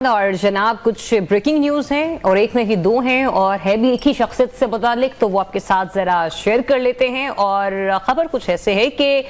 और जनाब कुछ ब्रेकिंग न्यूज़ हैं और एक नहीं दो हैं और है भी एक ही शख्सियत से मुतालिक, तो वो आपके साथ ज़रा शेयर कर लेते हैं। और ख़बर कुछ ऐसे है कि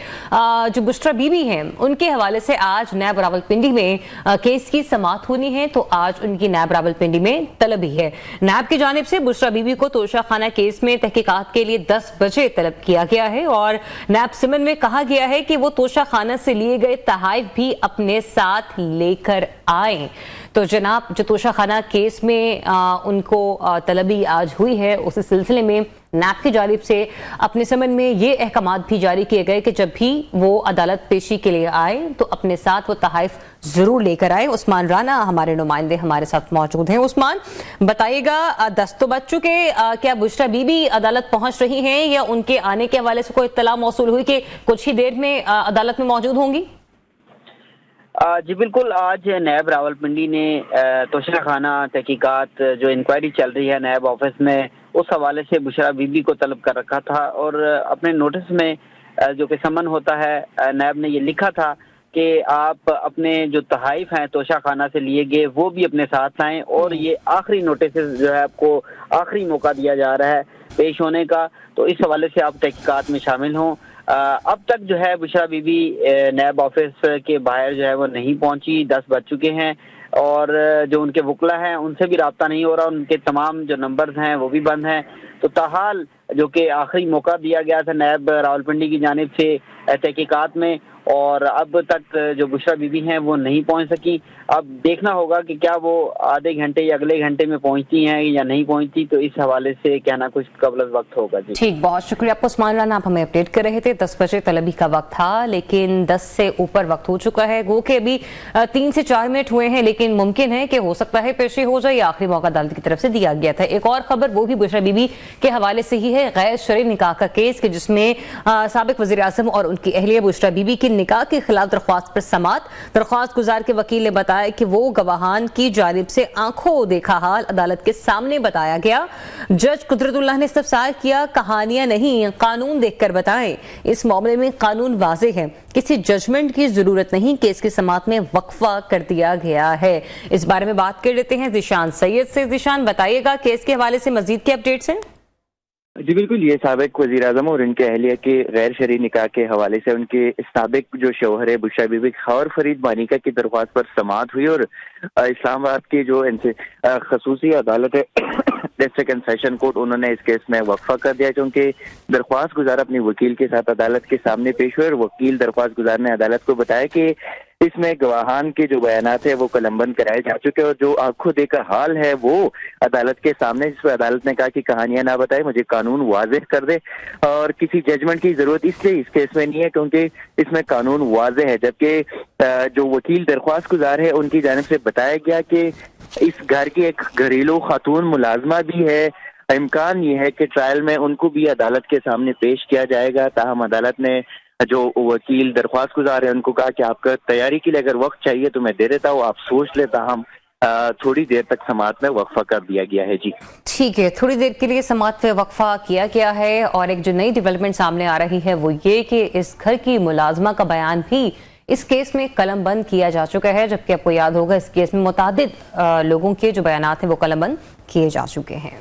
जो बुशरा बीबी हैं उनके हवाले से आज नैब रावलपिंडी में केस की समाअत होनी है, तो आज उनकी नैब रावलपिंडी में तलबी है। नैब की जानिब से बुशरा बीबी को तोशा खाना केस में तहकीकात के लिए 10 बजे तलब किया गया है और नैब सिमन में कहा गया है कि वो तोशा खाना से लिए गए तहाइफ भी अपने साथ लेकर आए। तो जनाब जो तोशा खाना केस में उनको तलबी आज हुई है, उसी सिलसिले में नैब की जानिब से अपने समन में ये अहकामात भी जारी किए गए कि जब भी वो अदालत पेशी के लिए आए तो अपने साथ वो तहाइफ जरूर लेकर आए। उस्मान राना हमारे नुमाइंदे हमारे साथ मौजूद हैं। उस्मान, बताइएगा 10 तो बज चुके, क्या बुशरा बीबी अदालत पहुंच रही हैं या उनके आने के हवाले से कोई इत्तला मौसूल हुई कि कुछ ही देर में अदालत में मौजूद होंगी? जी बिल्कुल, आज नैब रावलपिंडी ने तोशा खाना तहकीकात जो इंक्वायरी चल रही है नैब ऑफिस में, उस हवाले से बुशरा बीबी को तलब कर रखा था और अपने नोटिस में जो कि समन होता है नैब ने ये लिखा था कि आप अपने जो तहाइफ हैं तोशा खाना से लिए गए वो भी अपने साथ लाएं और ये आखिरी नोटिस जो है आपको आखिरी मौका दिया जा रहा है पेश होने का, तो इस हवाले से आप तहकीकात में शामिल हों। अब तक जो है बुशरा बीबी नैब ऑफिस के बाहर जो है वो नहीं पहुंची, 10 बज चुके हैं और जो उनके वकला हैं उनसे भी रब्ता नहीं हो रहा, उनके तमाम जो नंबर्स हैं वो भी बंद हैं। तो ताहाल जो कि आखिरी मौका दिया गया था नैब रावलपिंडी की जानिब से तहकीकात में, और अब तक जो बुशरा बीबी हैं वो नहीं पहुंच सकी। अब देखना होगा कि क्या वो आधे घंटे या अगले घंटे में पहुंचती हैं या नहीं पहुंचती, तो इस हवाले से कहना कुछ कबल वक्त होगा। जी ठीक, बहुत शुक्रिया आपको उस्मान राना, आप हमें अपडेट कर रहे थे। 10 बजे तलबी का वक्त था लेकिन 10 से ऊपर वक्त हो चुका है, गो के अभी 3 से 4 मिनट हुए हैं, लेकिन मुमकिन है कि हो सकता है पेशी हो जाए, आखिरी मौका अदालत की तरफ से दिया गया था। एक और खबर वो भी बुशरा बीबी के हवाले से ही है, गैर शरई निकाह का केस के जिसमें साबिक वज़ीर आज़म और उनकी अहलिया बुशरा बीबी की निकाह के खिलाफ दरख्वास्त पर समाअत। दरख्वास्त गुजार के वकील ने बताया कि वो गवाहान की जानिब से आंखों देखा हाल अदालत के सामने बताया गया। जज कुदरतुल्लाह ने इस्तफसार किया, कहानियां नहीं कानून देखकर बताएं। इस मामले में कानून वाज़ेह है, किसी जजमेंट की जरूरत नहीं, केस की समाअत में वक्फा कर दिया गया है। इस बारे में बात कर लेते हैं ज़ीशान सैयद से। ज़ीशान, बताइएगा केस के हवाले से मजीद के अपडेट्स हैं? जी बिल्कुल, ये साबिक वज़ीर आज़म और उनके अहलिया के गैर शरई निकाह के हवाले से उनके साबिक जो शौहर है बुशरा बीबी खौर फरीद मानिका की दरख्वास्त पर समाअत हुई और इस्लामाबाद की जो खसूसी अदालत है डिस्ट्रिक्ट एंड सेशन कोर्ट, उन्होंने इस केस में वक्फा कर दिया क्योंकि दरख्वास्त गुजार अपने वकील के साथ अदालत के सामने पेश हुए और वकील दरख्वास्त गुजार ने अदालत को बताया कि इसमें गवाहान के जो बयानात है वो कलमबंद कराए जा चुके हैं और जो आंखों देखा हाल है वो अदालत के सामने, जिस पर अदालत ने कहा कि कहानियां ना बताए, मुझे कानून वाज़ेह कर दे और किसी जजमेंट की जरूरत इसलिए इस केस में नहीं है क्योंकि इसमें कानून वाज़ेह है। जबकि जो वकील दरख्वास्त गुजार है उनकी जानिब से बताया गया कि इस घर की एक घरेलू खातून मुलाजमा भी है, इम्कान ये है कि ट्रायल में उनको भी अदालत के सामने पेश किया जाएगा। ताहम अदालत ने जो वकील दरख्वास्त गुजार है उनको कहा कि आपका तैयारी के लिए अगर वक्त चाहिए तो मैं दे देता हूँ, आप सोच लेता। हम थोड़ी देर तक समाअत में वक्फा कर दिया गया है। जी ठीक है, थोड़ी देर के लिए समाअत में वक्फा किया गया है और एक जो नई डेवलपमेंट सामने आ रही है वो ये कि इस घर की मुलाजमा का बयान भी इस केस में कलम बंद किया जा चुका है, जबकि आपको याद होगा इस केस में मुतादिद लोगों के जो बयानात हैं वो कलम बंद किए जा चुके हैं।